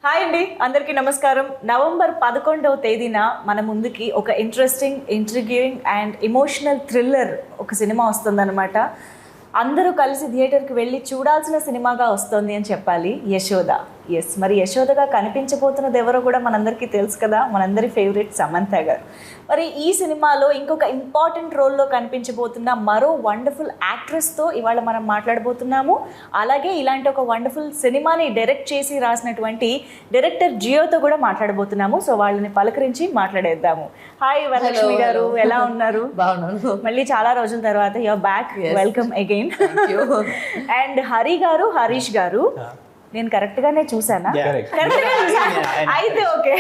Hi అండి, అందరికీ నమస్కారం. నవంబర్ 11వ తేదీన మన ముందుకి ఒక ఇంట్రెస్టింగ్, ఇంట్రిగ్యూయింగ్ అండ్ ఎమోషనల్ థ్రిల్లర్ ఒక సినిమా వస్తుందన్నమాట. అందరూ కలిసి థియేటర్కి వెళ్ళి చూడాల్సిన సినిమాగా వస్తుంది అని చెప్పాలి. యశోద. ఎస్, మరి యశోదగా కనిపించబోతున్నది ఎవరో కూడా మనందరికీ తెలుసు కదా, మనందరి ఫేవరెట్ సమంత గారు. మరి ఈ సినిమాలో ఇంకొక ఇంపార్టెంట్ రోల్లో కనిపించబోతున్న మరో వండర్ఫుల్ యాక్ట్రెస్తో ఇవాళ మనం మాట్లాడబోతున్నాము. అలాగే ఇలాంటి ఒక వండర్ఫుల్ సినిమాని డైరెక్ట్ చేసి రాసినటువంటి డైరెక్టర్ జియోతో కూడా మాట్లాడబోతున్నాము. సో వాళ్ళని పలకరించి మాట్లాడేద్దాము. హాయ్ వరలక్ష్మి గారు, ఎలా ఉన్నారు? బాగున్నాను. మళ్ళీ చాలా రోజుల తర్వాత your back. Welcome again. And Harish గారు, నేను కరెక్ట్గానే చూసానా? అయితే ఓకే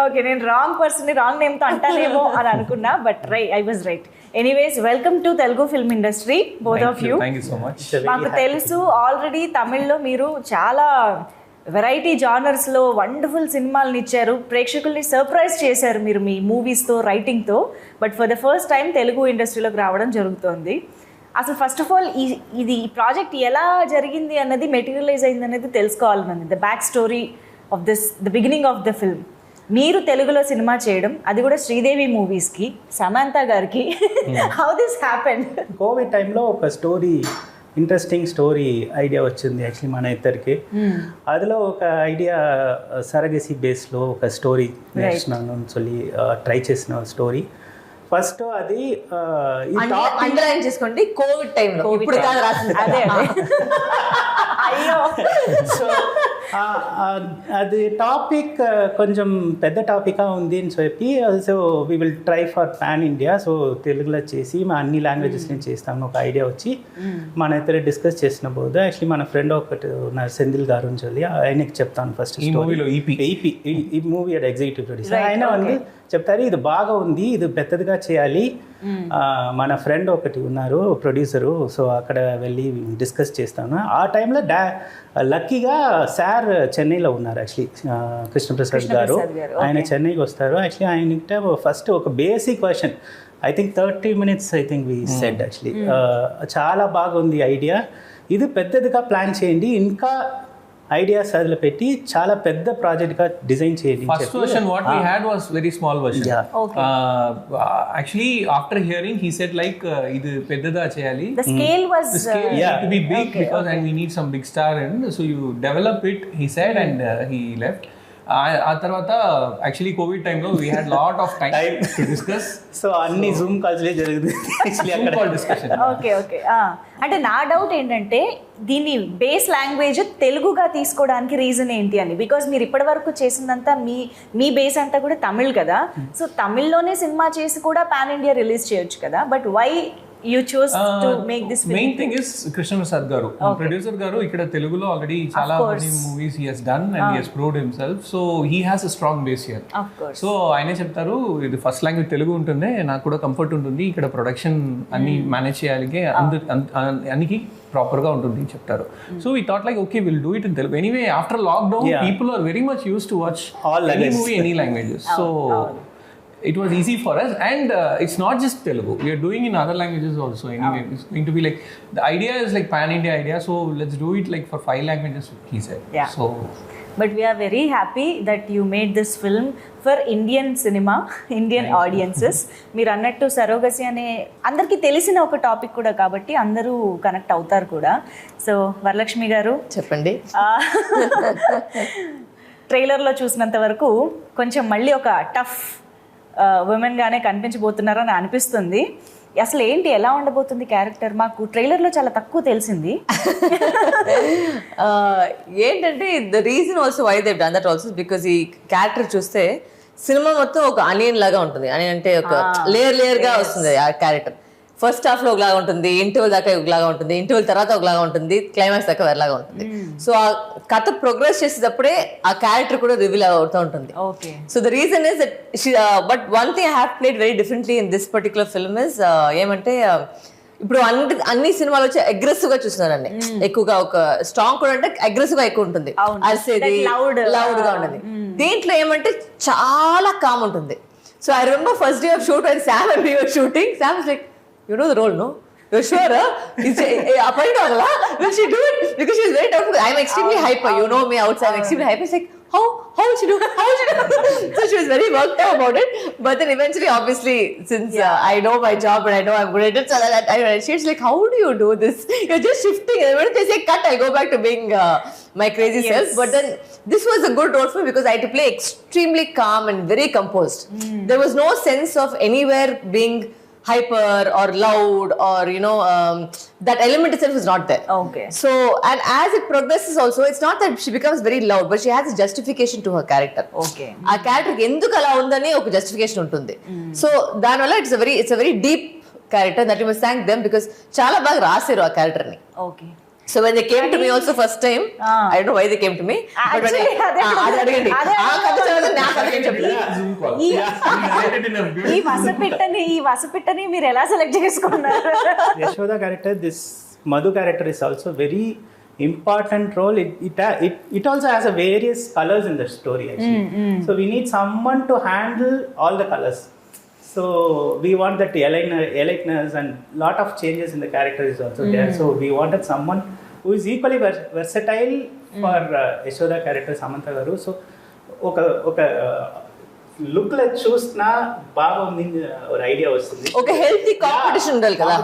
ఓకే, నేను రాంగ్ పర్సన్, రాంగ్ నేమ్తో అంటానేమో అని అనుకున్నా, but I was right. Anyways, welcome to Telugu film industry, both of you. మాకు తెలుసు ఆల్రెడీ తమిళ్లో మీరు చాలా వెరైటీ జానర్స్లో వండర్ఫుల్ సినిమాలను ఇచ్చారు, ప్రేక్షకుల్ని సర్ప్రైజ్ చేశారు మీరు మీ మూవీస్తో, రైటింగ్తో. But for the first time Telugu ఇండస్ట్రీలోకి రావడం జరుగుతోంది. అసలు ఫస్ట్ ఆఫ్ ఆల్ ఈ ప్రాజెక్ట్ ఎలా జరిగింది అన్నది, మెటీరియలైజ్ అయింది అనేది తెలుసుకోవాలన్నది. The back story of the beginning of the film. మీరు తెలుగులో సినిమా చేయడం, అది కూడా శ్రీదేవి మూవీస్కి, సమంత గారికి, హౌ దిస్ హ్యాపెన్? కోవిడ్ టైంలో ఒక స్టోరీ, ఇంట్రెస్టింగ్ స్టోరీ ఐడియా వచ్చింది యాక్చువల్లీ మన ఇద్దరికి. అదిలో ఒక ఐడియా సరగసి బేస్లో ఒక స్టోరీ నేర్చుకున్నాను, ట్రై చేసిన స్టోరీ. ఫస్ట్ అది అండర్లైన్ చేసుకోండి, కోవిడ్ టైంలో, ఇప్పుడు కాదు రాసింది. అదే అయ్యో. సో అది టాపిక్ కొంచెం పెద్ద టాపిక్గా ఉంది అని చెప్పి, so we will try for pan India. So తెలుగులో చేసి మా అన్ని లాంగ్వేజెస్ నేను చేస్తాను ఒక ఐడియా వచ్చి మన ఇద్దరు డిస్కస్ చేసిన పోదు. యాక్చువల్లీ మన ఫ్రెండ్ ఒకటి ఉన్నారు సెంధిల్ గారు అని చెప్పి, ఆయనకి చెప్తాను ఫస్ట్ ఈ మూవీ ఎగ్జిక్యూటివ్ ప్రొడ్యూసర్. ఆయన ఉంది చెప్తారు, ఇది బాగా ఉంది, ఇది పెద్దదిగా చేయాలి. మన ఫ్రెండ్ ఒకటి ఉన్నారు ప్రొడ్యూసరు, సో అక్కడ వెళ్ళి డిస్కస్ చేస్తాను. ఆ టైంలో లక్కీగా సార్ చెన్నైలో ఉన్నారు యాక్చువల్లీ, కృష్ణప్రసాద్ గారు. ఆయన చెన్నైకి వస్తారు. యాక్చువల్లీ ఆయన ఫస్ట్ ఒక basic question, I think 30 minutes I think we said actually, చాలా బాగుంది ఐడియా, ఇది పెద్దదిగా ప్లాన్ చేయండి, ఇంకా ఐడియాస్ అదిలో పెట్టి చాలా పెద్ద ప్రాజెక్ట్ గా డిజైన్ చేయండి. First version what we had was very small version. Yeah. Okay. Actually after hearing he said like idu peddada cheyali. The scale was to be big, okay, because and we need some big star and so you develop it, he said, and he left. ఆ తర్వాత actually Covid టైంలో we had lot of time to discuss. So అన్ని Zoom కాల్స్లే జరుగుతుంది discussion. Okay okay. అంటే నా doubt ఏంటంటే, దీన్ని base language తెలుగుగా తీసుకోవడానికి రీజన్ ఏంటి అని. బికాజ్ మీరు ఇప్పటి వరకు చేసిందంతా మీ బేస్ అంతా కూడా తమిళ్ కదా, సో తమిళ్లోనే సినిమా చేసి కూడా పాన్ ఇండియా రిలీజ్ చేయొచ్చు కదా, but why you chose to make this film? Main thing is Krishnaprasad garu, producer garu ikkada telugulo already chala many movies he has done and he has proved himself, so he has a strong base here. Of course. So ayane cheptaru idi first language telugu untunde naaku kuda comfort untundi, ikkada production anni manage cheyalige aniki proper ga untundi cheptaru. So we thought like okay, we'll do it in Telugu. Anyway, after lockdown people are very much used to watch all any movie, any languages. So it was easy for us, and it's not just Telugu, we are doing in other languages also. Anyway, it's going to be like, the idea is like pan India idea, so let's do it like for 5 languages, he said. Yeah. So but we are very happy that you made this film for Indian cinema, Indian audiences. మీరు అన్నట్టు surrogacy అనే అందరికీ తెలిసిన ఒక topic కూడా కాబట్టి అందరూ connect అవుతారు కూడా. సో వరలక్ష్మి గారు చెప్పండి. ట్రైలర్లో చూసినంత వరకు కొంచెం మళ్ళీ ఒక టఫ్ ఉమెన్ గానే కనిపించబోతున్నారని అనిపిస్తుంది. అసలు ఏంటి, ఎలా ఉండబోతుంది క్యారెక్టర్? మాకు ట్రైలర్లో చాలా తక్కువ తెలిసింది. ఏంటంటే the reason also why they done that also because ఈ క్యారెక్టర్ చూస్తే సినిమా మొత్తం ఒక అనియన్ లాగా ఉంటుంది. అని అంటే ఒక లేయర్ గా వస్తుంది ఆ క్యారెక్టర్. ఫస్ట్ హాఫ్ లో ఒకలాగా ఉంటుంది, ఇంటర్వెల్ దాకా ఒకలాగా ఉంటుంది, ఇంటర్వెల్ తర్వాత ఒకలాగా ఉంటుంది, క్లైమాక్స్ దాకా వేరేలాగా ఉంటుంది. సో ఆ కథ ప్రోగ్రెస్ చేసేటప్పుడే ఆ క్యారెక్టర్ కూడా రివీల్ అవుతూ ఉంటుంది. So the reason is that but one thing I have played very differently in this particular film is ఏమంటే, ఇప్పుడు అన్ని సినిమాలు వచ్చి అగ్రెసివ్ గా చూస్తున్నారండి, ఎక్కువగా ఒక స్ట్రాంగ్ కూడా అంటే అగ్రెసివ్ గా ఎక్కువ ఉంటుంది, అరిసేది లౌడ్ గా ఉంటుంది. దీంట్లో ఏమంటే చాలా కామ్ ఉంటుంది. So I remember first day of shoot and Sam and we were shooting, Sam is like, you know the role, no? You're sure? Will she do it? Because she's very tough. I'm extremely hyper. You know me outside. I'm extremely hyper. It's like, how will she do? How will she do? So she was very worked out about it. But then eventually, obviously, since I know my job and I know I'm good at it, so she's like, how do you do this? You're just shifting. And when they say cut, I'll go back to being my crazy self. But then this was a good role for me because I had to play extremely calm and very composed. There was no sense of anywhere being hyper or loud or that element itself is not there. Okay. So, and as it progresses also, it's not that she becomes very loud, but she has a justification to her character. Okay. ఆ character ఎందుకు అలా ఉందని ఒక justification ఉంటుంది. So దానివల్ల it's a very deep character that you must thank them because చాలా బాగా రాశారు ఆ క్యారెక్టర్ ని. Okay. So when they came to me also first time, I don't know why they came to me. But when అడగండి ఈ వసపిట్టని మీరు ఎలా select చేసుకున్నారు? Yashoda character, this Madhu character is also very important role. It also has a various colors in the story actually. So we need someone to handle all the colors. So we want that alertness and lot of changes in the character is also there. So we wanted someone who is equally versatile for Yashoda character Samantha garu. So oka look la chusna baga undi or idea vastundi. ఒక healthy competition ఉండాలి కదా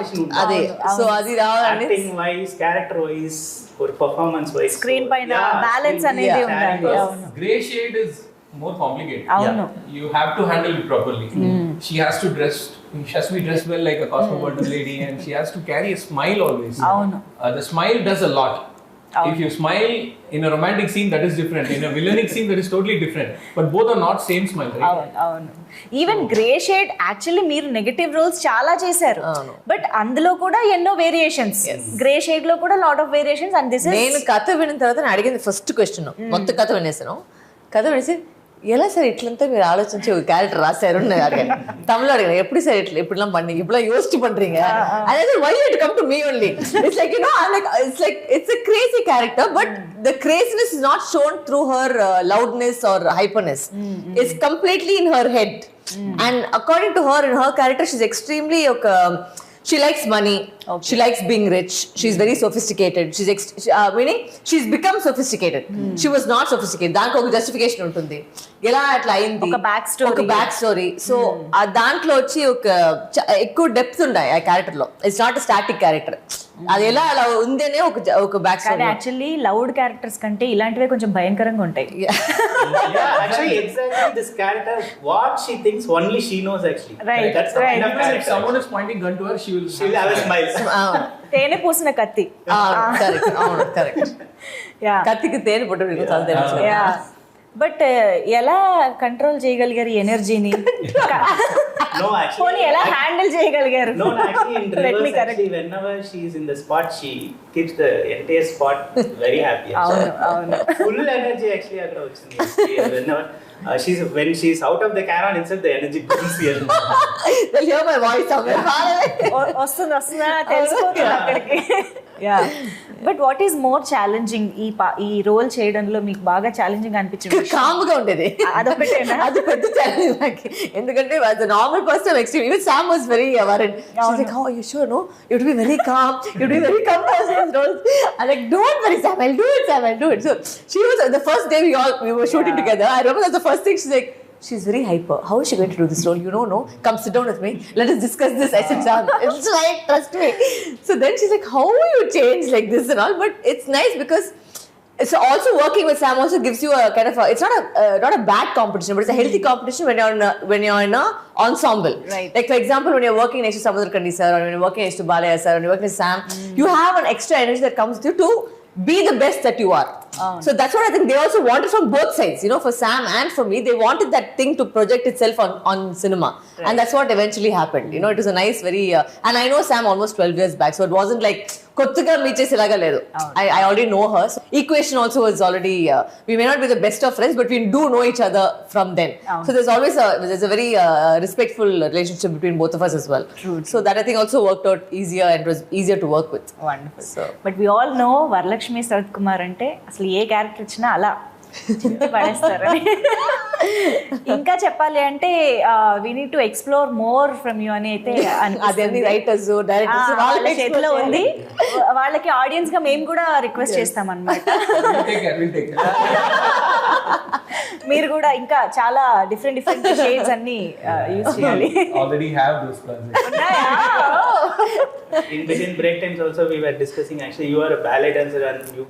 అదే. So అది రావాలండి acting wise, character wise, or performance wise, screen పైన balance అనేది ఉండాలి. Gray shade is more complicated. అవును. You have to handle it properly. She has to be dressed well like a cosmopolitan lady, and she has to carry a smile always. అవును. The smile does a lot. If you smile in a romantic scene, that is different. In a villainic scene, that is totally different. But both are not same smile, right? అవును. Even grey shade actually మీరు negative roles చాలా చేశారు, but అందులో కూడా ఎన్నో variations. Grey shade లో కూడా lot of variations. And this నేను కథ విన్న తర్వాత నేను అడిగింది ఫస్ట్ క్వశ్చన్, మొత్తం కథ వినేసాను. కథ వినేసి ఎలా సార్ ఇట్లంతా మీరు ఆలోచించి ఒక క్యారెక్టర్ రాశారు నేను అడిగాను. తమిళ అడిగాను, எப்படி சார் இப்படிலாம் பண்ணீங்க, இப்படிலாம் யோசிச்சு பண்றீங்க? And I said, why you have to come to me only? It's like, I'm like, it's a crazy character, but the craziness is not shown through her loudness or hyperness. It's completely in her head. And according to her, in her character, she's extremely she likes money. Okay. She likes being rich. She's very sophisticated. Meaning she's become sophisticated. She was not sophisticated. దానికి ఒక justification ఉంటుంది, ఎలా అట్లా అయింది, ఒక back story. So ఆ దాంట్లో వచ్చి ఒక ఎక్కువ డెప్త్ ఉన్నాయి ఆ క్యారెక్టర్ లో. It's not a static character. అది ఎలా అలా ఉంది అనే ఒక back story. Actually loud characters కంటే ఇలాంటివే కొంచెం భయంకరంగా ఉంటాయి. Actually exactly this character, what she thinks only she knows actually. Right. That's the kind of character. If someone is pointing gun to her, she will have a smile. తేనె పూసిన కత్తి. Correct. కత్తికి తేనె పొట్టు తెలుసు. బట్ ఎలా control చేయగలిగారు ఎనర్జీని? No, actually ఎలా హ్యాండిల్ చేయగలిగారు? No, actually in reverse, actually whenever she is in the spot, she keeps the entire spot very happy. అవును. Full energy actually అక్కడ వచ్చింది. Whenever when she's out of the camera itself, the energy comes here. They'll hear my voice somewhere. వస్తుందా తెలుసుకోవచ్చు అక్కడికి. But what is more challenging ఈ role చేయడంలో మీకు బాగా ఛాలెంజింగ్ అనిపించింది? కామ్గా ఉండేది, అదొకటేనా? అది పెద్ద ఛాలెంజ్ నాకు. ఎందుకంటే as a normal person extreme, even Sam was very worried. She's like, oh, you sure? No, you have to be very calm, you have to be very composed in those roles. I'm like, don't worry Sam, I'll do it. So she was, the first day we were shooting together, I remember that's the first thing she's like, she's very hyper. How is she going to do this role? You don't know. Come sit down with me. Let us discuss this. I said, Sam, it's like, trust me. So then she's like, how will you change like this and all? But it's nice because it's also working with Sam also gives you a kind of it's not a bad competition, but it's a healthy competition when you're in a ensemble. Right. Like for example, when you're working next to Samudrakandi sir, or when you're working next to Balaya sir, or when you're working with Sam, you have an extra energy that comes with you to be the best that you are. So that's what I think they also wanted from both sides. For Sam and for me, they wanted that thing to project itself on cinema. Right. And that's what eventually happened. It was a nice, very and I know Sam almost 12 years back, so it wasn't like kottega meet cheselaga ledu. I already know her. So equation also was already we may not be the best of friends, but we do know each other from then. So there's always there's a very respectful relationship between both of us as well. True. So that I think also worked out easier and was easier to work with. Wonderful. So but we all know Varalaxmi Sarathkumar ante ఏ character ఇచ్చినా అలా పడేస్తారని. ఇంకా చెప్పాలి అంటే we need to explore more from you అని అయితే అదే రైటర్స్ డైరెక్టర్స్ వాళ్ళ చేతిలో ఉంది. వాళ్ళకి ఆడియన్స్ గా మేము కూడా రిక్వెస్ట్ చేస్తాం అన్నమాట. మీరు కూడా ఇంకా చాలా డిఫరెంట్ షేడ్స్ అన్ని యూస్ చేయాలి. Already have those plans. In between break times also we were discussing, actually you are a ballet dancer and you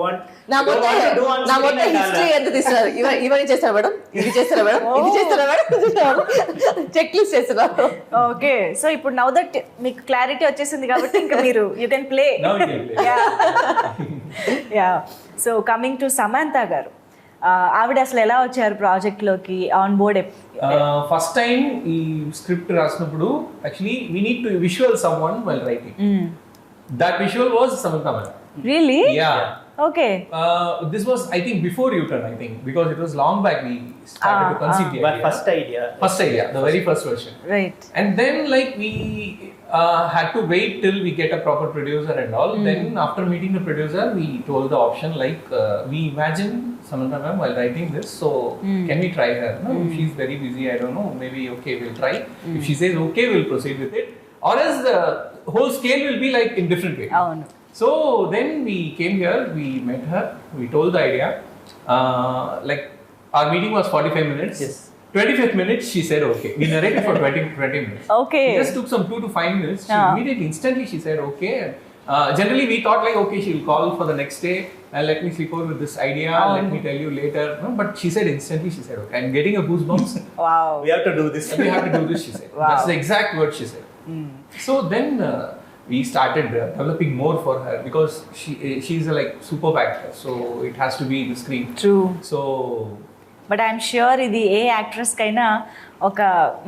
want నా మొత్తం హిస్టరీ ఎంత తీస్తున్నారు, ఇవన్నీ చేస్తారా మేడం, ఇది చేస్తారా మేడం, ఇది చేస్తారా మేడం, చెక్ లిస్ట్ చేస్తున్నారు. ఓకే, సో ఇప్పుడు నౌ దట్ మీకు క్లారిటీ వచ్చేసింది కాబట్టి ఇంకా మీరు you can play. Yeah, so coming to Samantha గారు, ఆవిడ అసలు ఎలా వచ్చారు ప్రాజెక్ట్ లోకి ఆన్ బోర్డ్? ఫస్ట్ టైం ఈ స్క్రిప్ట్ రాసినప్పుడు actually we need to visual someone while writing. That visual was Samantha madam. Really? Yeah. Okay. This was, I think, before U-turn, I think, because it was long back we started to conceive the idea. First idea, the very first version. Right. And then like we had to wait till we get a proper producer and all. Then after meeting the producer, we told the option like we imagine Samantha ma'am while writing this, so can we try her? No, if she's very busy, I don't know, maybe okay, we'll try. If she says okay, we'll proceed with it. Or else the whole scale will be like in different way. Oh no. So then we came here, we met her, we told the idea. Like our meeting was 45 minutes. Yes. 25th minute she said okay. We narrated for 20 minutes. Okay. It just took some 2 to 5 minutes. She immediately, instantly she said okay. Generally we thought like okay, she'll call for the next day and let me sleep over with this idea. Let me tell you later. No, but she said instantly. She said okay. I'm getting a goosebumps. Wow. We have to do this. We have to do this. She said. Wow. That's the exact word she said. So then. We started developing more for her because she's a like superb actor, so it has to be in the screen. True. So, but I'm sure ఇది ఏ actress కైనా ఒక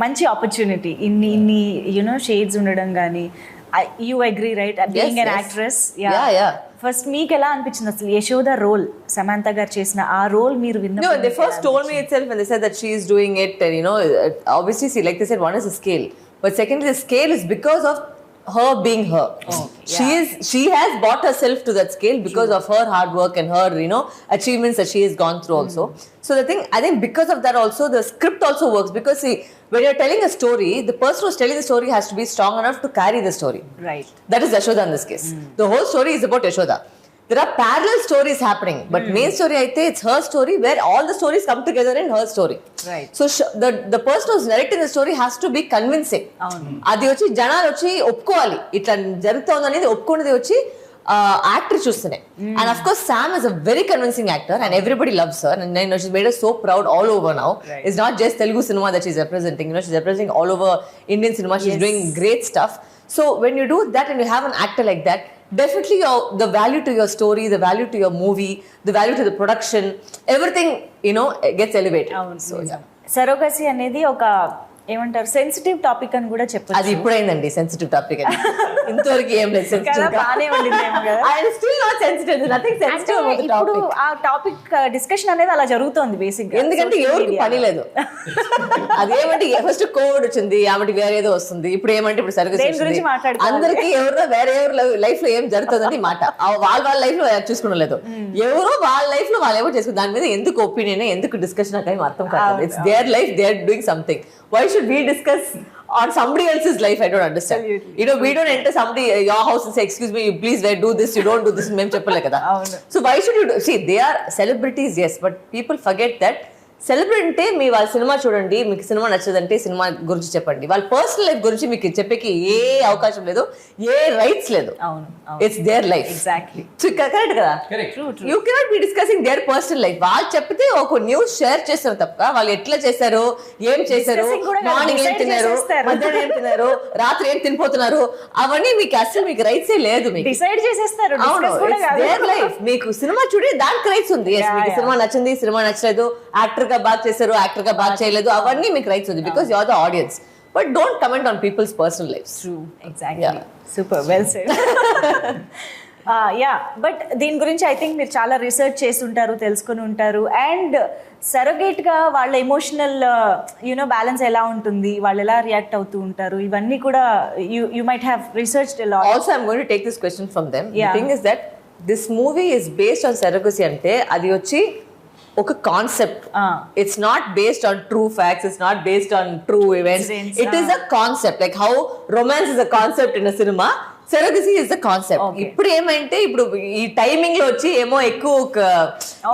మంచి opportunity. ఇన్ని you know shades ఉండడం కానీ, you agree right? Being an actress, first మీకు ఎలా అనిపించింది అసలు యశోద రోల్ సమంత గారు చేసిన ఆ రోల్ మీరు విన్న? No, they first told me itself when they said that she is doing it, and you know, obviously see, like they said, one is the scale, but secondly the scale is because of her being her. She has brought herself to that scale because of her hard work and her, you know, achievements that she has gone through also. So the thing, I think because of that also the script also works, because see, when you're telling a story, the person who's telling the story has to be strong enough to carry the story. Right. That is Yashoda in this case. The whole story is about Yashoda. There are parallel stories happening, but main story aithe it's her story where all the stories come together in her story. Right. So the person who's narrating the story has to be convincing. Adi vachi janalu vachi opkovali itla jarugtund anedi opkonadi vachi actor chustane. And of course Sam is a very convincing actor and everybody loves her, and you know she's made us so proud all over now. Right. It's not just Telugu cinema that she's representing, you know, she's representing all over Indian cinema. She's doing great stuff. So when you do that and you have an actor like that, definitely the value to your story, the value to your movie, the value to the production, everything, you know, gets elevated. So yeah. Surrogacy అనేది ఒక ఏమంటారు sensitive topic అని కూడా చెప్పచ్చు. అది ఇప్పుడైందండి sensitive topic అని. ఇంతవరకు ఏం లేదు సెన్సిటివ్. బాగానే ఉండిందేమో కదా. I am still not sensitive. There's nothing sensitive about the topic. ఇప్పుడు ఆ టాపిక్ డిస్కషన్ అనేది అలా జరుగుతోంది బేసిక్ గా. ఎందుకంటే ఎవరికి పని లేదు. అదేమంటే ఫస్ట్ కోవిడ్ వచ్చింది, ఆమెకి వేరే ఏదో వస్తుంది, ఇప్పుడు ఏమంటే ఇప్పుడు సరిగ్గా గురించి మాట్లాడుకోవాలి. అందరికి ఎవరో వేరే ఎవరు లైఫ్ లో ఏం జరుగుతుందని మాట వాళ్ళ లైఫ్ లో చూసుకోలేదు. ఎవరో వాళ్ళ లైఫ్ లో వాళ్ళు ఏమో చేసుకుని దాని మీద ఎందుకు ఒపీనియన్, ఎందుకు డిస్కషన్ నాకు ఏం అర్థం కాదు. It's their life, they are doing something. Why should we discuss on somebody else's life? I don't understand. Absolutely. You know, we don't enter somebody your house and say, excuse me, you please do this, you don't do this. Mem cheppale kada. So why should you do? See, they are celebrities, yes, but people forget that celebrity అంటే మీ వాళ్ళ cinema చూడండి, మీకు cinema నచ్చదంటే cinema గురించి చెప్పండి, వాళ్ళ personal life గురించి మీకు చెప్పేకి ఏ అవకాశం లేదు, ఏ రైట్స్ లేదు. It's their life. Exactly. Correct కదా? You cannot be discussing their personal life. వాళ్ళు చెప్తే ఒక న్యూస్ షేర్ చేస్తారు తప్ప వాళ్ళు ఎట్లా చేశారు, ఏం చేశారు, మార్నింగ్ ఏం తిన్నారు, మధ్యాహ్నం ఏం తిన్నారు, రాత్రి ఏం తినిపోతున్నారు, అవన్నీ మీకు అసలు మీకు రైట్సే లేదు. మీకు డిసైడ్ చేసేస్తారు. Their life. మీకు సినిమా చూడే దానికి రైట్స్ ఉంది. మీకు సినిమా నచ్చింది, సినిమా నచ్చలేదు, యాక్టర్ గా బాగా చేశారు, యాక్టర్ గా బాగా చేయలేదు, అవన్నీ మీకు రైట్స్ ఉంది because you are the audience. But don't comment on people's personal lifes. True, exactly. Super well said. Yeah, but దీని గురించి ఐ థింక్ మీరు చాలా రీసెర్చ్ చేసి ఉంటారు, తెలుసుకుని ఉంటారు. అండ్ సరగేట్ గా వాళ్ళ ఎమోషనల్ యునో బ్యాలెన్స్ ఎలా ఉంటుంది, వాళ్ళు ఎలా రియాక్ట్ అవుతూ ఉంటారు, ఇవన్నీ కూడా you might have researched a lot. Also I am going to take this question from them. The thing is that this movie is based on surrogacy అంటే అది వచ్చి ఒక concept. It's not based on true facts, it's not based on true events. It is a concept, like how romance is a concept in a cinema, surrogacy is the concept. ఇప్పుడు ఏమంటే ఇప్పుడు ఈ timing లో వచ్చి ఏమో ఎక్కువ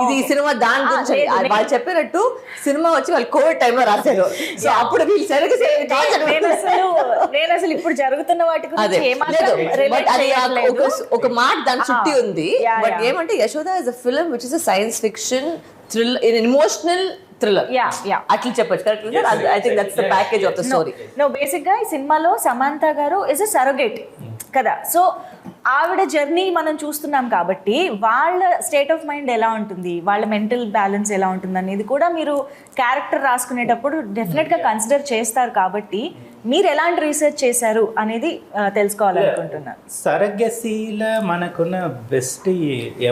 ఇది ఈ సినిమా దాని గురించి వాళ్ళు చెప్పినట్టు సినిమా వచ్చి వాళ్ళు కోవిడ్ టైంలో రాశారు. సో అప్పుడు వీళ్ళు సరగసీ నేను అసలు ఇప్పుడు జరుగుతున్న వాటి ఒక మాట దాని చుట్టి ఉంది. బట్ ఏమంటే Yashoda is a film which is a science fiction thriller, emotional thriller అట్లా చెప్పొచ్చు. Correct? I think that's the package of the story. No, basic గా ఈ సినిమాలో సమంత గారు ఇస్ అ సరోగేట్ కదా. సో ఆవిడ జర్నీ మనం చూస్తున్నాం కాబట్టి వాళ్ళ స్టేట్ ఆఫ్ మైండ్ ఎలా ఉంటుంది, వాళ్ళ మెంటల్ బ్యాలెన్స్ ఎలా ఉంటుంది అనేది కూడా మీరు క్యారెక్టర్ రాసుకునేటప్పుడు డెఫినెట్ గా కన్సిడర్ చేస్తారు. కాబట్టి మీరు ఎలాంటి రీసెర్చ్ చేశారు అనేది తెలుసుకోవాలనుకుంటున్నాను. సరగసీలో మనకున్న బెస్ట్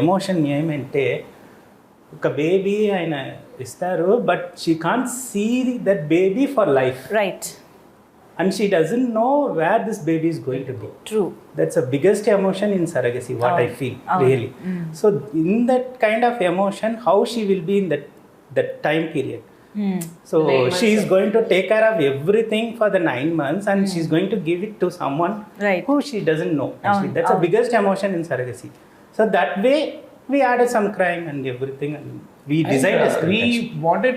ఎమోషన్ ఏమంటే, ఒక బేబీ ఆయన ఇస్తారు, but she can't see that baby for life, right? and she doesn't know where this baby is going to go. True. That's the biggest emotion in surrogacy, what I feel, really. So in that kind of emotion, how she will be in that time period. So she is going to take care of everything for the 9 months, and she's going to give it to someone who she doesn't know. Actually, that's the biggest emotion in surrogacy. So that way we added some crime and everything, and we designed a script. We wanted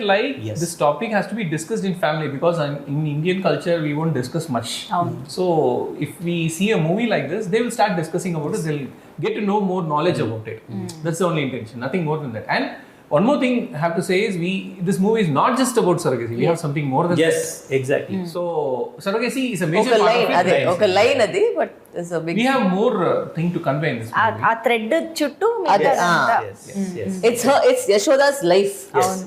this topic has to be discussed in family, because in Indian culture we won't discuss much. So if we see a movie like this, they will start discussing about it. They'll get to know more knowledge about it. That's the only intention, nothing more than that. And one more thing I have to say is this movie is not just about surrogacy. We have something more than that. Yes, exactly. So surrogacy is a major part of it. Okay, line adi, but there's a big. We have more thing to convey in this movie. ఆ thread చుట్టూ it's Yashoda's life.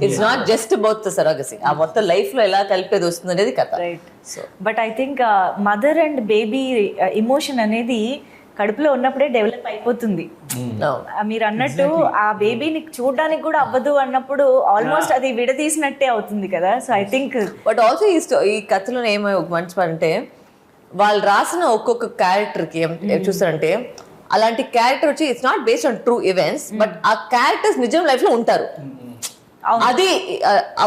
It's not just about the surrogacy. ఆ మొత్తం life లో ఎలా కలిపేది వస్తుంది అనేది కథ. Right. But I think mother and baby emotion అనేది కడుపులో ఉన్నప్పుడే డెవలప్ అయిపోతుంది. మీరు అన్నట్టు ఆ బేబీని చూడడానికి కూడా అవ్వదు అన్నప్పుడు ఆల్మోస్ట్ అది విడదీసినట్టే అవుతుంది కదా. So I think but also ఈ కథలో ఏమో ఒక మంచి పని అంటే, వాళ్ళు రాసిన ఒక్కొక్క క్యారెక్టర్ కి చూస్తారంటే, అలాంటి క్యారెక్టర్ వచ్చి it's not based on true events, but ఆ క్యారెక్టర్స్ నిజం లైఫ్ లో ఉంటారు. అది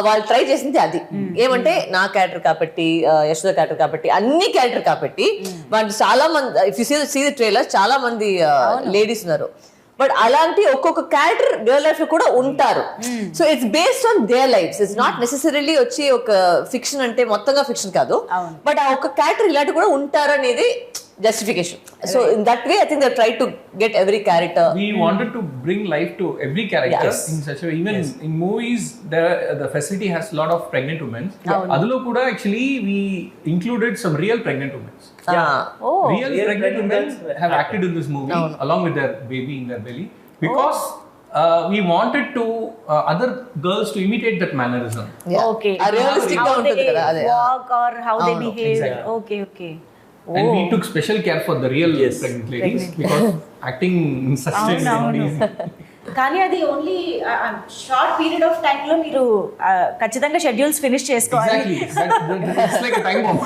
వాళ్ళు ట్రై చేసింది అది ఏమంటే, నా క్యారెక్టర్ కాబట్టి, యశోద క్యారెక్టర్ కాబట్టి, అన్ని క్యారెక్టర్ కాబట్టి వాళ్ళు చాలా మంది, if you see the trailer, చాలా మంది లేడీస్ ఉన్నారు. బట్ అలాంటి ఒక్కొక్క క్యారెక్టర్ రియల్ లైఫ్ లో కూడా ఉంటారు. So it's based on their lifes. It's not necessarily వచ్చి ఒక ఫిక్షన్ అంటే మొత్తంగా ఫిక్షన్ కాదు, బట్ ఆ ఒక్క క్యారెక్టర్ ఇలాంటి కూడా ఉంటారు అనేది justification. So in that way I think they tried to get every character. We wanted to bring life to every character in such a way. Even in movies the facility has a lot of pregnant women. Adulo kuda actually we included some real pregnant women. Real pregnant women have acted in this movie along with their baby in their belly, because we wanted to other girls to imitate that mannerism. Okay, a realistic how they walk or how they behave. Exactly. Okay. And we took special care for the real pregnant ladies, because acting in such things is not easy. కానీ అది only short period of time లో మీరు ఖచ్చితంగా schedules finish చేసుకోవాలి. Exactly. It's like a time bomb.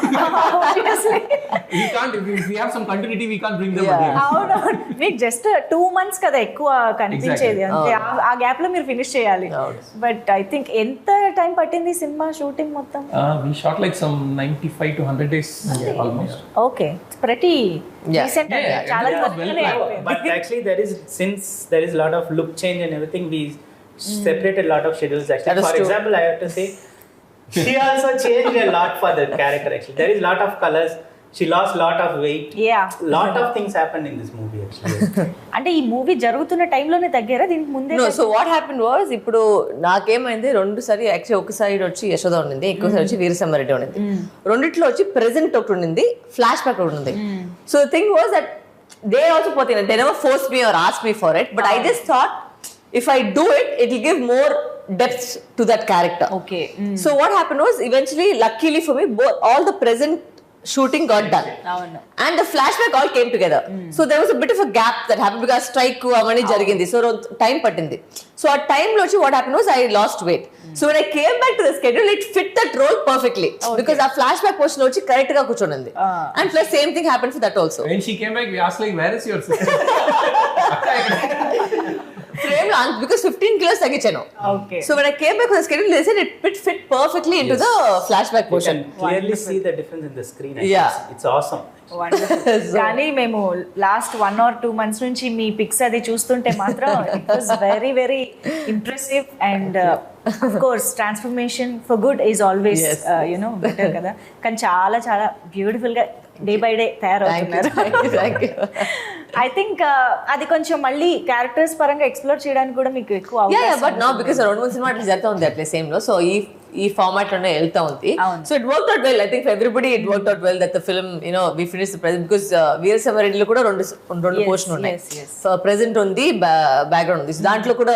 We can't, if we have some continuity, we can't bring them again. అవును, మీకు just 2 months కదా ఎక్కువ కనిపించేది, అంతే. ఆ గ్యాప్ లో మీరు ఫినిష్ చేయాలి. బట్ ఐ థింక్ ఎంత టైం పట్టింది సినిమా షూటింగ్ మొత్తం? We shot like some 95 to 100 days almost. Okay, it's pretty decent. చాలా but actually since there is a lot of look change and everything, we separated a lot of schedules actually. For example, I have to say she also changed a lot for the character actually. There is a lot of colors. She lost lot of weight. Lot of things happened in this movie actually. అంటే ఈ movie జరుగుతున్న టైంలోనే తగ్గారా దీనికి ముందే? No, so what happened was, ఇప్పుడు నాకేమైంది, 2 సారి actually ఒక side వచ్చి యశోద ఉండింది, ఇంకో సైడ్ వచ్చి వీరసింహారెడ్డి ఉండింది. రెండిట్లో వచ్చి ప్రెజెంట్ ఒకటి ఉండింది, ఫ్లాష్ బ్యాక్ ఒకటి ఉంది. So the thing was that they also put in, they never forced me or asked me for it, but I just thought if I do it, it will give more depth to that character. Okay. So what happened was, eventually, luckily for me, all the present shooting got done, and the flashback all came together. So there was a bit of a gap that happened because strike avani jarigindi, so time pattindi. So at time lo what happened was I lost weight. So when I came back to the schedule, it fit that role perfectly, because our flashback portion వచ్చి correct గా కూర్చోనుంది. And plus same thing happened for that also. When she came back, we asked like, where is your sister? Frame లో because 15 kilos తగ్గించాను. Okay. So when I came back on the schedule, they said it fit perfectly into the flashback You portion. can clearly see the difference in the screen. Yeah. It's awesome. కానీ మేము last 1 or 2 months నుంచి మీ pics అది చూస్తుంటే మాత్రం it was very very impressive and of course transformation for good is always you know better కదా. కానీ చాలా చాలా బ్యూటిఫుల్ గా డే బై డే తయారవుతున్నారు. ఐ థింక్ అది కొంచెం మళ్ళీ క్యారెక్టర్స్ పరంగా ఎక్స్ప్లోర్ చేయడానికి కూడా మీకు ఎక్కువ బట్ నా బికాస్ 2-3 సినిమా అట్లా జరుగుతూ ఉంది అట్లే సేమ్ లో. సో ఈ ఫార్మాట్ లోనే వెళ్తా ఉంది. So it work out well. I think everybody it work out well that the film we finish present because వీరసమరెడ్డిలో కూడా రెండు పోర్షన్ ఉన్నాయి. ప్రెజెంట్ ఉంది, బ్యాక్గ్రౌండ్ ఉంది. దాంట్లో కూడా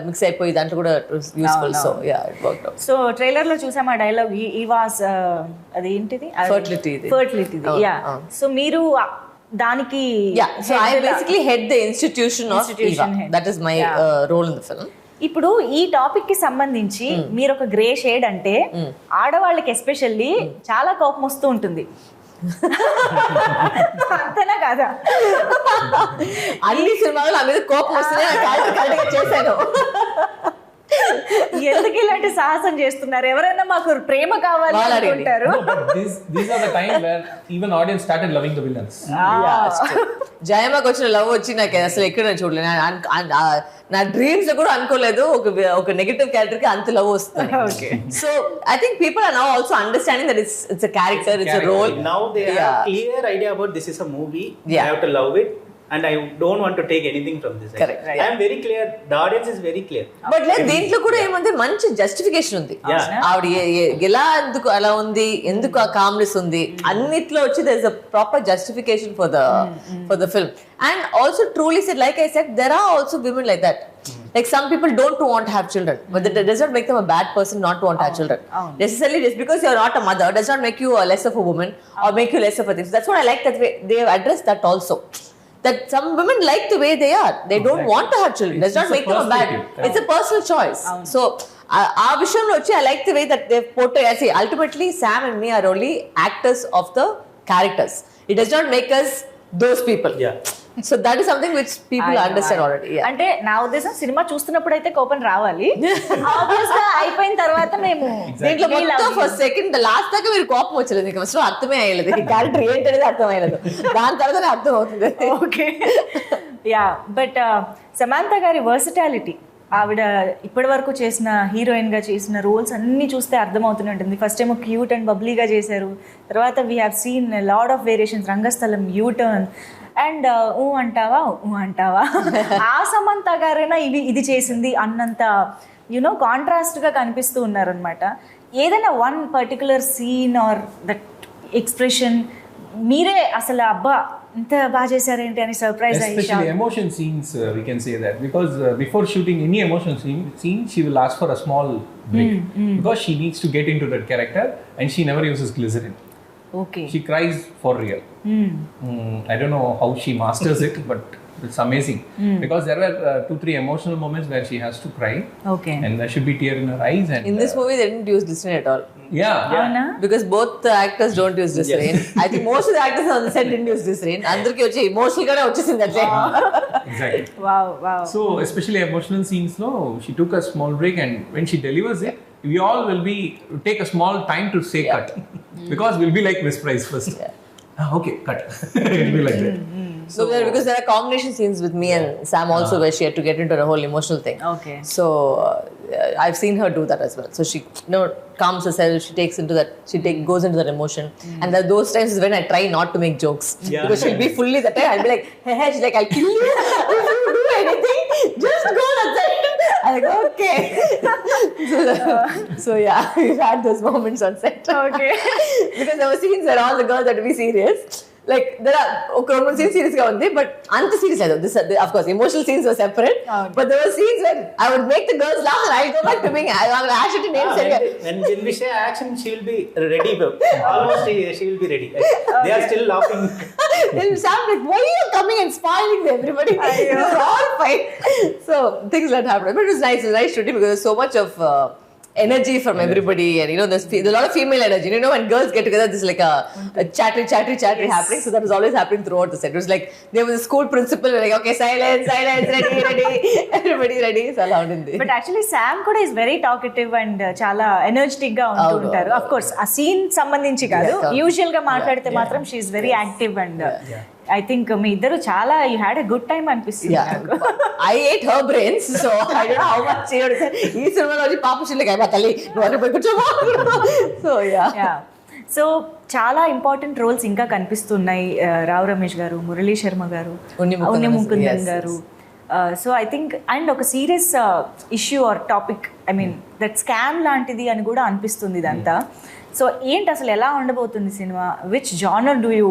మిక్స్ అయిపోయి దాంట్లో కూడా useful. So yeah it work out. So trailer లో చూసాం ఆ డైలాగ్ ఈ వాస్ అది ఏంటిది ఫర్టిలిటీ. యా సో మీరు దానికి so I basically head the institution of Eva. That is my role in the film. ఇప్పుడు ఈ టాపిక్ కి సంబంధించి మీరు ఒక గ్రే షేడ్ అంటే ఆడవాళ్ళకి ఎస్పెషల్లీ చాలా కోపం వస్తూ ఉంటుంది. అంతేనా కాదా? అన్ని సినిమాలు నా మీద కోపం వస్తేనే క్యారెక్టర్ చేశాను. ఎందుకు ఇలాంటి సాహసం చేస్తున్నారు? ఎవరైనా మాకు ప్రేమ కావాలి అనుకుంటారు. These are the time where even audience started loving the villains. జయమాకి వచ్చిన లవ్ వచ్చి నాకు అసలు ఎక్కడ చూడలేదు. నా డ్రీమ్స్ లో కూడా అనుకోలేదు ఒక నెగటివ్ క్యారెక్టర్ కి అంత లవ్ వస్తుంది. So I think people are now also understanding that it's a character, it's a role. Now they have clear idea about this is a movie. I have to love it. And I don't want to take anything from this. Correct. I am very clear. The audience is very clear. But like దీంట్లో కూడా ఏమంటే మంచి justification ఉంది. ఆవిడ ఎలా ఎందుకు అలా ఉంది, ఎందుకు ఆ కామ్నెస్ ఉంది, అన్నిట్లో వచ్చి there is a proper justification for the film. And also truly said, like I said, there are also women like that. Like some people don't want to have children, but that does not make them a bad person not to want to have children. Necessarily just because you are not a mother does not make you less of a woman or make you less of a thing. So that's what I like that way they have addressed that also. That some women like the way they are. They don't want to have children. Does not make them a bad. It's a personal choice. So, our vision I like the way that they've portrayed. I say ultimately Sam and me are only actors of the characters. It does not make us those people. Yeah. So that is something which people understand already. Yeah. అంటే నా ఉద్దేశం cinema చూస్తున్నప్పుడు అయితే కోపం రావాలి. Obvious గా అయిపోయిన తర్వాత మేము దీంట్లో మొత్తం ఫస్ట్ సెకండ్ లాస్ట్ దాకా మీరు కోపం వచ్చలేదు. మీకు అసలు అర్థమే అయ్యలేదు. ఈ క్యారెక్టర్ ఏంటనేది అర్థం అయ్యలేదు. దాని తర్వాతనే అర్థం అవుతుంది. ఓకే యా బట్ సమాంత గారి వర్సటాలిటీ, ఆవిడ ఇప్పటి వరకు చేసిన హీరోయిన్ గా చేసిన రోల్స్ అన్ని చూస్తే అర్థమవుతూనే ఉంటుంది. ఫస్ట్ ఏమో క్యూట్ అండ్ బబ్లీగా చేశారు. తర్వాత we have seen lot of variations, Rangasthalam, U turn and అంటావా ఆ సమంత గారైనా ఇది చేసింది అన్నంత యునో కాంట్రాస్ట్గా కనిపిస్తూ ఉన్నారనమాట. ఏదైనా one particular scene or that expression మీరే అసలు అబ్బా ఇంత బాగా చేశారేంటి అని సర్ప్రైజ్ అయ్యి. Especially emotion scenes, we can say that because before shooting any emotion scene, she will ask for a small break because she needs to get into that character and she never uses glycerin. Okay. She cries for real. I don't know how she masters it, but it's amazing because there were 2-3 emotional moments where she has to cry. Okay. And there should be tear in her eyes. And in this movie they didn't use glycerin at all. Yeah. Because both the actors don't use glycerin. I think most of the actors on the set didn't use glycerin. Andarki vachi emotional gaane vachesindi atle. Exactly. Wow. So especially emotional scenes, no, she took a small break, and when she delivers it, we all will take a small time to say cut because we'll be like Miss Price first. Okay, cut. It'll be like that. So because there are combination scenes with me and Sam also where she had to get into the whole emotional thing. Okay. So I've seen her do that as well. So she calms herself, she takes into that, goes into that emotion. And there are those times is when I try not to make jokes because she'll be fully that time. I'll be like, hey, she's like, I'll kill you if you do anything. Just go that side. I'm like, okay. So yeah, we've had those moments on set. Okay. Because there were scenes where all the girls had to be serious. Like there are one scene serious ga undi, but anta serious adu. This of course emotional scenes were separate, but there were scenes where I would make the girls laugh and I'll go back to being actually names. When we say action, she will be ready. Almost she will be ready. They are still laughing. Then Sam like, why are you coming and spoiling everybody? It's all fine. So things like that happened, but it was nice. It was nice shooting because there was so much of energy from everybody, and there's a lot of female energy. When girls get together, there's like a chattery happening. So that was always happening throughout the set. It was like there was a school principal like, okay, silence, ready, everybody ready. So allowed in there. But actually Sam kuda is very talkative and చాలా energetic గా ఉంటారు. Of course ఆ scene సంబంధించి కాదు, usual గా మాట్లాడితే మాత్రం she is very active and I think మీ ఇద్దరు చాలా you had a good time అనిపిస్తుంది నాకు. I ate her brains, so I don't know how much she would say. ఈ సినిమాలో వచ్చి పాపశిల్లి కై తల్లి నువ్వు పోయి కూర్చోమా. So yeah. సో చాలా ఇంపార్టెంట్ రోల్స్ ఇంకా కనిపిస్తున్నాయి. రావు రమేష్ గారు, మురళీ శర్మ గారు, ఉన్ని ముకుందన్ గారు. సో ఐ థింక్ అండ్ ఒక serious issue our topic, I mean that scam లాంటిది అని కూడా అనిపిస్తుంది ఇదంతా. సో ఏంటి అసలు ఎలా ఉండబోతుంది cinema? Which genre do you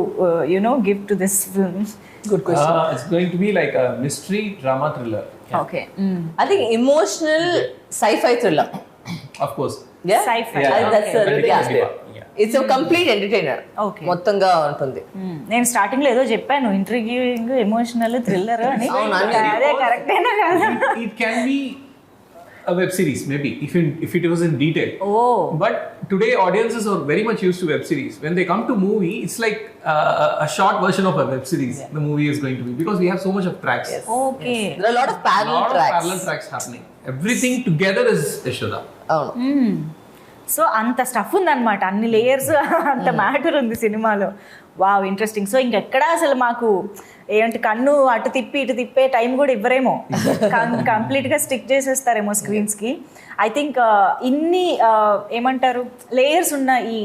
give to this film? Good question. It's going to be like a mystery drama thriller. Okay. I think emotional sci-fi thriller. Of course. Yeah. Sci-fi. I think that's it's a complete entertainer. Okay. మొత్తంగా ఉంటుంది. నేను starting లో ఏదో చెప్పాను, ఇంట్రిగ్యూయింగ్, emotional, thriller అని. అదే కరెక్టేనా కదా? It can be a web series maybe if it was in detail. But today audiences are very much used to web series. When they come to movie, it's like a short version of a web series. The movie is going to be, because we have so much of tracks. Okay. There are a lot of parallel tracks happening. Everything together is Yashoda. So అంత stuff ఉందన్నమాట, అన్ని layers, అంత matter ఉంది సినిమాలో. Wow, interesting. So ఇంకెక్కడా అసలు మాకు ఏంటి కన్ను అటు తిప్పి ఇటు తిప్పే టైం కూడా ఇవ్వరేమో, కంప్లీట్గా స్టిక్ చేసేస్తారేమో స్క్రీన్స్కి. ఐ థింక్ ఇన్ని ఏమంటారు లేయర్స్ ఉన్న ఈ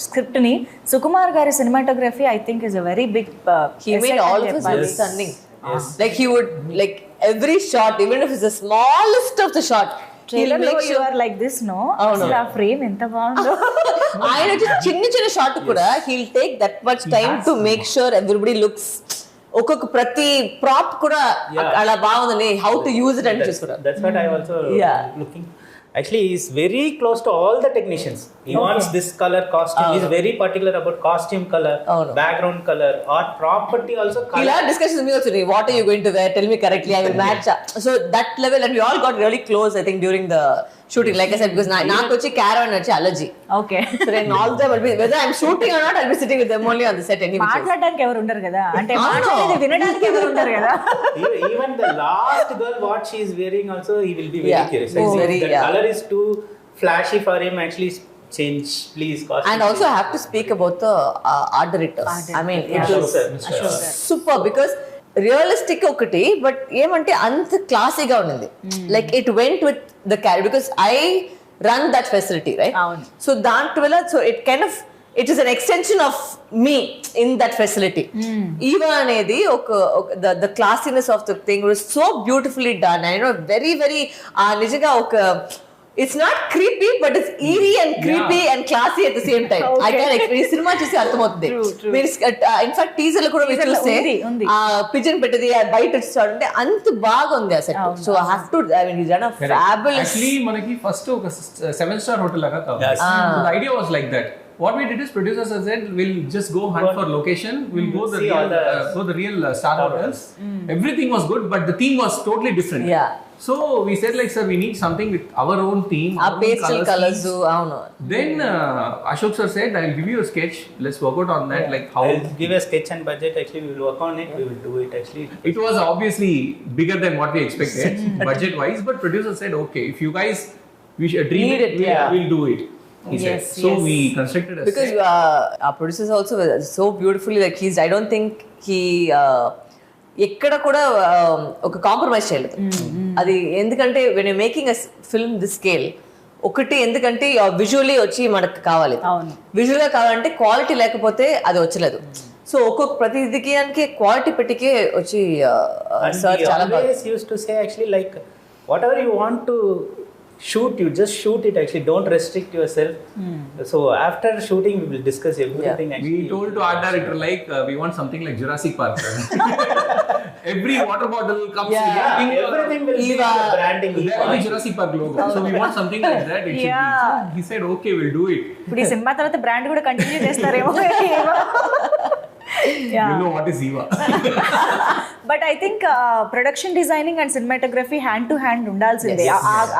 స్క్రిప్ట్ని సుకుమార్ గారి cinematography I think is a very big. He made all of us look stunning. Like he would, like every shot, even if it's the smallest of the shot, he'll make sure you are like this, no? అసలు ఆ frame ఎంత బాగుందో. ఆయన చిన్న shot కూడా he'll take that much time to make sure everybody looks, ఒక్కొక్క ప్రతి ప్రాప్ కూడా అలా బాగుందని, how to use it అని చూసుకుంటారు. That's what I also looking. Actually, he is very close to all the technicians. He wants this color costume. He is very particular about costume color, background color, or property also color. He'll have discussions with me also. What are you going to wear? Tell me correctly. I will match. So that level, and we all got really close, I think, during the shooting. Like I said, because నాకు వచ్చి caravan వచ్చి allergy. Okay. So then all them will be, whether I'm shooting or not, I'll be sitting with them only on the set anyway. మాట్లాడడానికి ఎవరు ఉండరు కదా, అంటే మాట్లాడేది వినడానికి ఎవరు ఉండరు కదా. Even the last girl, what she is wearing also, he will be very curious. The color is too flashy for him. Actually, change, please. Costume, and also I have to speak about the art directors. I mean, it was super, because realistic ఒకటి, but ఏమంటే అంత క్లాసీగా ఉండింది. Like it went with the character, because I run that facility, right? So దాంట్లో so it kind of it is an extension of me in that facility. ఈవా అనేది ఒక the classiness of the thing was so beautifully done. I know very very నిజంగా ఒక it's not creepy, but it's eerie and creepy and classy at the same time. I can explain. cinema చూసి అర్థమవుతుంది. మీరు in fact teaser లో కూడా మీరు చూస్తే pigeon పెట్టింది బయట చూడండి, అంత బాగుంది ఆ set. So I have to, I mean he's done a fabulous. Actually మనకి ఫస్ట్ ఒక 7-star hotel లాగా కావాలి. So the idea was like that. What we did is, producers said, we'll just go hunt for location, we'll go the real star hotels. Everything was good, but the theme was totally different. So we said, like, sir, we need something with our own theme, our pastel colors. Then Ashok sir said, I'll give you a sketch, let's work out on that. Like how I'll give a sketch and budget. Actually, we will work on it. We will do it. Actually, it was obviously bigger than what we expected budget wise, but producer said, okay, if you guys dream it, we'll do it. He said. So we constructed a because our producers also so beautifully, like I don't think he ఎక్కడ కూడా ఒక compromise చేయలేదు. అది ఎందుకంటే when you making a film this scale, ఒకటి ఎందుకంటే visually వచ్చి మనకు కావాలి, విజువల్గా కావాలంటే క్వాలిటీ లేకపోతే అది వచ్చలేదు. సో ఒక్కొక్క ప్రతిదికి క్వాలిటీ పెట్టికే వచ్చి సార్ చాలా బాగా used to say, actually, like whatever you want to shoot, you just shoot it. Actually, don't restrict yourself. So after shooting, we will discuss everything. Actually, we told to art director, like we want something like Jurassic Park. Every water bottle comes everything will be branding. There will be Jurassic Park logo. So we want something like that. It should be. So he said, okay, we'll do it. ఇప్పుడు ఈ cinema తర్వాత brand కూడా continue చేస్తారేమో. You know what is Eva. But I think production designing and cinematography hand to hand ఉండాల్సిందే.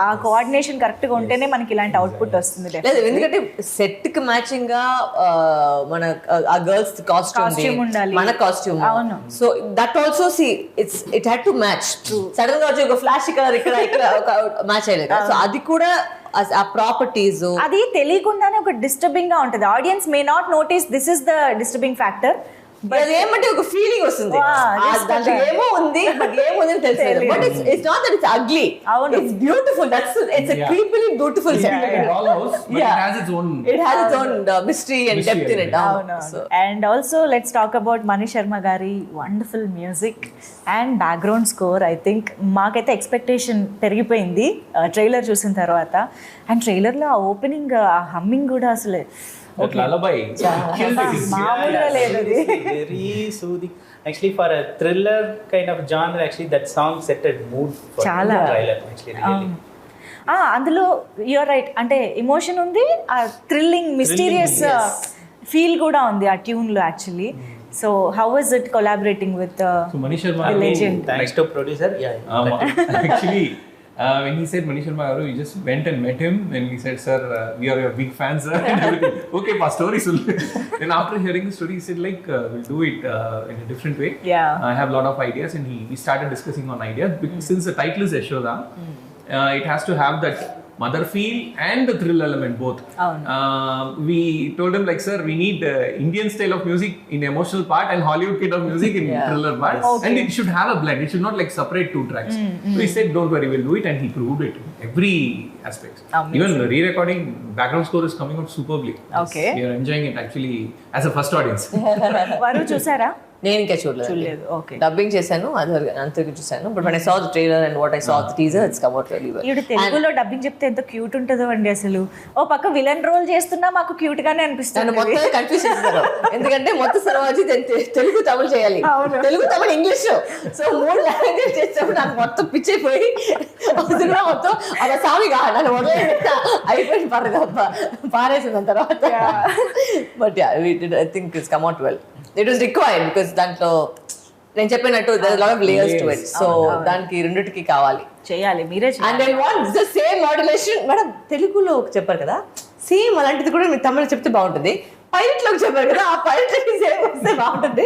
ఆ coordination correct గా ఉంటేనే మనకి ఇలాంటి అవుట్పుట్ వస్తుంది. లేదు, ఎందుకంటే సెట్ కి మ్యాచింగ్ గా మన ఆ గర్ల్స్ కాస్ట్యూమ్ ఉండాలి, మన costume. So that also see it had to match. Sudden గా వచ్చి ఒక ఫ్లాష్ కలర్ ఇక్కడ ఒక మ్యాచ్ అయ్యలేదు. సో అది కూడా ఆ ప్రాపర్టీస్ అది తెలియకుండానే ఒక డిస్టర్బింగ్ గా ఉంటుంది. Audience may not notice this is the disturbing factor. ఏమంటే ఒక ఫీలింగ్ వస్తుంది, దాంట్లో ఏమో ఉంది బట్ ఏముంది అని తెలియదు. But it's not that it's ugly, it's beautiful. That's it's a creepily beautiful set. It has its own mystery and depth in it. And also let's talk about Mani Sharma gari wonderful music and background score. I think మాకైతే expectation పెరిగిపోయింది trailer చూసిన తర్వాత. And trailer లో ఆ opening ఆ humming కూడా అసలు that lullaby మామూలుగా లేదు. Very soothing. Actually, for a thriller kind of genre, actually that song set a mood for the trailer. Actually, really. అందులో యూఆర్ రైట్. అంటే ఎమోషన్ ఉంది, ఆ థ్రిల్లింగ్ మిస్టీరియస్ ఫీల్ కూడా ఉంది ఆ ట్యూన్ లో actually. So how was it collaborating with Mani Sharma? Thanks to producer. Actually, when he said Mani Sharma garu, we just went and met him and he said, sir, we are your big fans, sir, and everything. Okay, pa story sul. Then after hearing the story, he said like we'll do it in a different way. I have a lot of ideas, and we started discussing on ideas. Since the title is Yashoda, it has to have that mother feel and the thrill element both. We told him like, sir, we need Indian style of music in emotional part and Hollywood kind of music in thriller part. And it should have a blend. It should not like separate two tracks. So he said, don't worry, we'll do it, and he proved it in every aspect. Even the re-recording background score is coming out superbly. Okay. We are enjoying it actually as a first audience. వారు చూసారా? నేను ఇంకా చూడలేదు. Okay, dubbing చేశాను, అంతకు చూసాను. But when I saw the trailer and what I saw the teaser, it's come out really well. ఇప్పుడు తెలుగులో డబ్బింగ్ చెప్తే ఎంత క్యూట్ ఉంటుందో అండి అసలు. ఓ పక్క విలన్ రోల్ చేస్తున్నా మాకు క్యూట్ గానే అనిపిస్తుంది. మొత్తం కన్ఫ్యూజ్ చేస్తారు, ఎందుకంటే మొత్తం సినిమా వచ్చి తెలుగు తమిళ చేయాలి, తెలుగు తమిళ ఇంగ్లీష్. సో 3 లాంగ్వేజ్ చేసినప్పుడు నాకు మొత్తం పిచ్చైపోయి సినిమా మొత్తం అలా సామిగా నన్ను వదిలేస్తా అయిపోయింది, పారేసింది తర్వాత. But I think it's come out well. It was required because దాంట్లో నేను చెప్పినట్టు there are a lot of layers to it. So దానికి రెండిటికి కావాలి, చేయాలి, మీరే చేయాలి. And I want the same modulation. Madam తెలుగులో చెప్పారు కదా, సేమ్ అలాంటిది కూడా మీరు తమిళ చెప్తే బాగుంటుంది. పైలట్ లో చెప్పారు కదా, ఆ పైలట్ సేమ్ వస్తే బాగుంటుంది.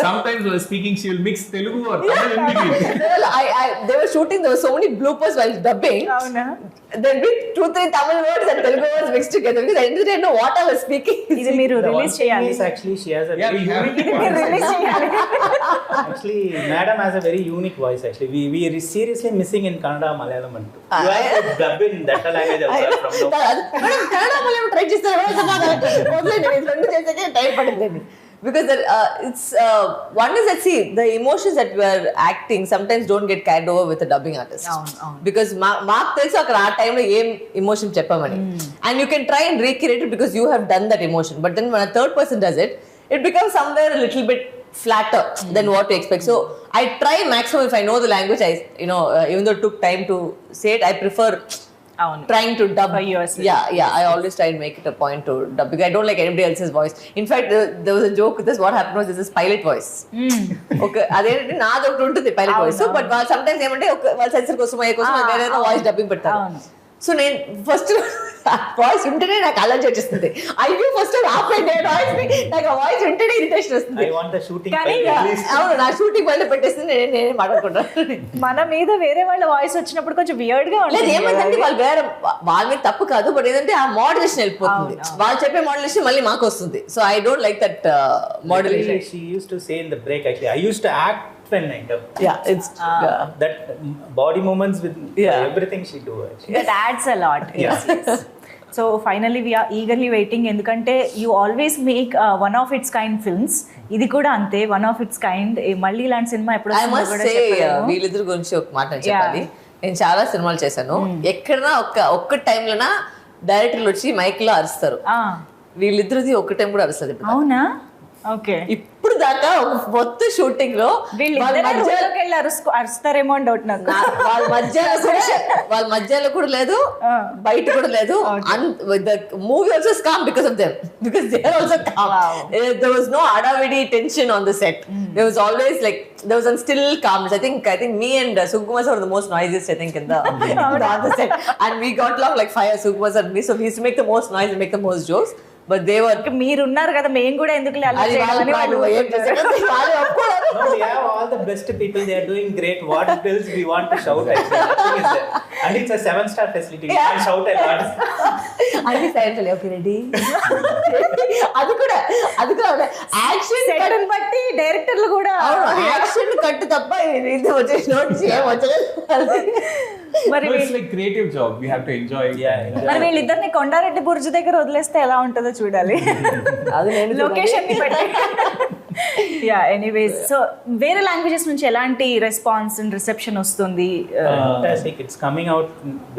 Sometimes while speaking she will mix Telugu or Tamil in between. They were shooting, there were so many bloopers while dubbing. There'll be 2-3 Tamil words and Telugu words mixed together because I didn't know what I was speaking. ఇది మీరు release చేయాలి. Actually, she has a release చేయాలి. Actually, madam has a very unique voice. Actually, we are seriously missing in Kannada, Malayalam and too. You have to dub in that language also from now. Madam, Kannada Malayalam try చేస్తారు. రెండు చేసేకే time పడింది. Because it's one is that, see, the emotions that we are acting sometimes don't get carried over with the dubbing artist. Because మాకు తెలుసు అక్కడ ఆ టైంలో ఏం emotion చెప్పమని, and you can try and recreate it because you have done that emotion. But then when a third person does it, it becomes somewhere a little bit flatter than what you expect. So I try maximum if I know the language. Even though it took time to say it, I prefer trying to dub yourself. Yeah, I always try and make it a point to dub because I don't like anybody else's voice. In fact, there was a joke with this. What happened was this is pilot voice. Okay, అదేంటి నాది ఒకటి ఉంటుంది pilot voice. So but sometimes ఏమంటే వాళ్ళ sensor కోసం వేరే voice dubbing పెడతారు. So నేను ఫస్ట్ వాయిస్ వింటేనే నాకు అలర్జీ వచ్చేస్తుంది. అయ్యో ఫస్ట్ ఆపండి వాయిస్, నాకు ఆ వాయిస్ వింటేనే ఇరిటేషన్ వస్తుంది. అవును, నా షూటింగ్ పైన పెట్టేస్తుంది, నేనే మాట్లాడుకుంటాను. మన మీద వేరే వాళ్ళ వాయిస్ వచ్చినప్పుడు కొంచెం వియర్డ్ గా ఉంటుంది. ఏమంటే వాళ్ళు వేరే వాళ్ళ మీద తప్పు కాదు, బట్ ఏంటంటే ఆ మోడ్యులేషన్ వెళ్ళిపోతుంది. వాళ్ళు చెప్పే మోడ్యులేషన్ మళ్ళీ మాకు వస్తుంది. So I don't like that modulation. She used to say in the break, actually, I used to act when I dub. It's that body movements with everything she do, actually. That adds a lot. Yes. So finally we are eagerly waiting, ఎందుకంటే you always make one of its kind films. ఇది కూడా అంతే, one of its kind. మళ్ళీ ఇలాంటి cinema ఎప్పుడు వస్తుందో కూడా చెప్పలేము. వీళ్ళిద్దరి గురించి ఒక మాట చెప్పాలి. నేను చాలా సినిమాలు చేశాను, ఎక్కడన్నా ఒక్క టైంలోనా డైరెక్టర్లు వచ్చి మైక్ లో అరుస్తారు. వీళ్ళిద్దరిది ఒక్క టైం కూడా అరుస్తుంది. అవునా? ఓకే. ఇప్పుడు దాకా ఒక మొత్తం షూటింగ్ లో అరుస్తారేమో అని డౌట్ నాకు. వాళ్ళ మధ్యలో కూడా లేదు, బయట కూడా లేదు. Movie also calm because of them, because they are also calm. There was no adavidi tension on the set. There was always like there was a still calmness. I think me and Sarathkumar were the most noisiest, I think, in the on the set, and we got along like fire. Sarathkumar and me, so we used to make the most noise and make the most jokes. But they were, మీరు ఉన్నారు కదా, మేము కూడా ఎందుకు we have all the best people, they are doing great. What else we want to shout actually, nothing is there. And it's a 7-star facility, we can shout a lot. అది silent okay ready. అది కూడా action సెటన్ బట్టి డైరెక్టర్లు కూడా action కట్టు తప్ప ఇది వచ్చేసి నోట్స్ ఏం వచ్చలేదు. మరి it's like creative job, we have to enjoy. మరి వీళ్ళిద్దరిని కొండారెడ్డి బుర్జ్ దగ్గర వదిలేస్తే ఎలా ఉంటుందో చూడాలి. అది నేను లొకేషన్ యా ఎనీవేస్. సో వేరే లాంగ్వేజెస్ నుంచి ఎలాంటి రెస్పాన్స్ అండ్ రిసెప్షన్ వస్తుంది? It's coming out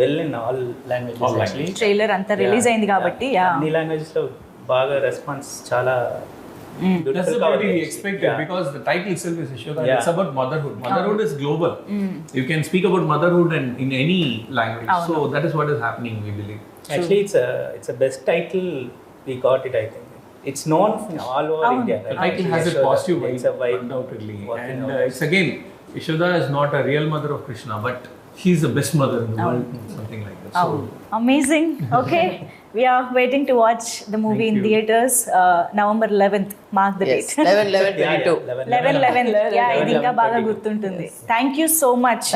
well in all languages actually. Trailer అంతా రిలీజ్ అయింది కాబట్టి అన్ని లాంగ్వేజెస్ లో బాగా రెస్పాన్స్ చాలా That's the beauty we expected, because the title itself is Yashoda. It's about motherhood. Motherhood is global. You can speak about motherhood and in any language. So that is what is happening, we believe. Actually, it's a best title we got it, I think. It's known all over India. The title has a positive vibe, it's a vibe, undoubtedly. And it's again, Yashoda is not a real mother of Krishna, but she's the best mother in the world, something like that. So amazing. Okay. We are waiting to watch the movie in theaters. November 11th, mark the date. 11/11/22. 11/11. Yeah, ఇది ఇంకా బాగా గుర్తుంటుంది. Thank you so much,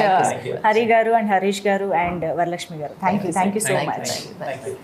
Hari garu and Harish garu and Varalaxmi garu. Thank you so much. Thank you.